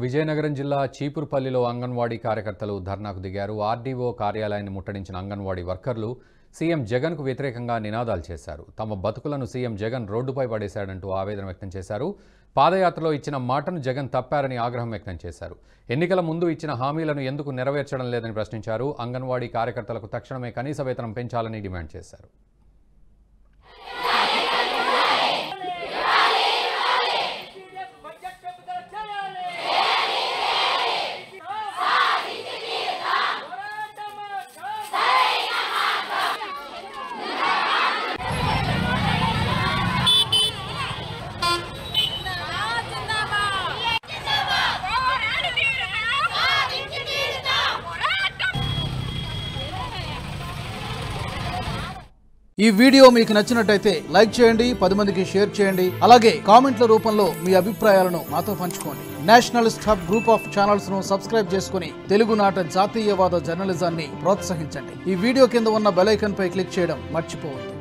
విజయనగరం జిల్లా చీపురుపల్లిలో అంగన్వాడీ కార్యకర్తలు ధర్నాకు దిగారు. ఆర్డీఓ కార్యాలయాన్ని ముట్టడించిన అంగన్వాడీ వర్కర్లు సీఎం జగన్కు వ్యతిరేకంగా నినాదాలు చేశారు. తమ బతుకులను సీఎం జగన్ రోడ్డుపై పడేశాడంటూ ఆవేదన వ్యక్తం చేశారు. పాదయాత్రలో ఇచ్చిన మాటను జగన్ తప్పారని ఆగ్రహం వ్యక్తం చేశారు. ఎన్నికల ముందు ఇచ్చిన హామీలను ఎందుకు నెరవేర్చడం లేదని ప్రశ్నించారు. అంగన్వాడీ కార్యకర్తలకు తక్షణమే కనీస వేతనం పెంచాలని డిమాండ్ చేశారు. ఈ వీడియో మీకు నచ్చినట్టయితే లైక్ చేయండి, 10 మందికి షేర్ చేయండి. అలాగే కామెంట్ల రూపంలో మీ అభిప్రాయాలను మాతో పంచుకోండి. Nationalist hub group of channels ను సబ్స్క్రైబ్ చేసుకుని తెలుగునాట జాతీయవాద జర్నలిజాన్ని ప్రోత్సహించండి. ఈ వీడియో కింద ఉన్న బెల్ ఐకాన్ పై క్లిక్ చేయడం మర్చిపోవద్దు.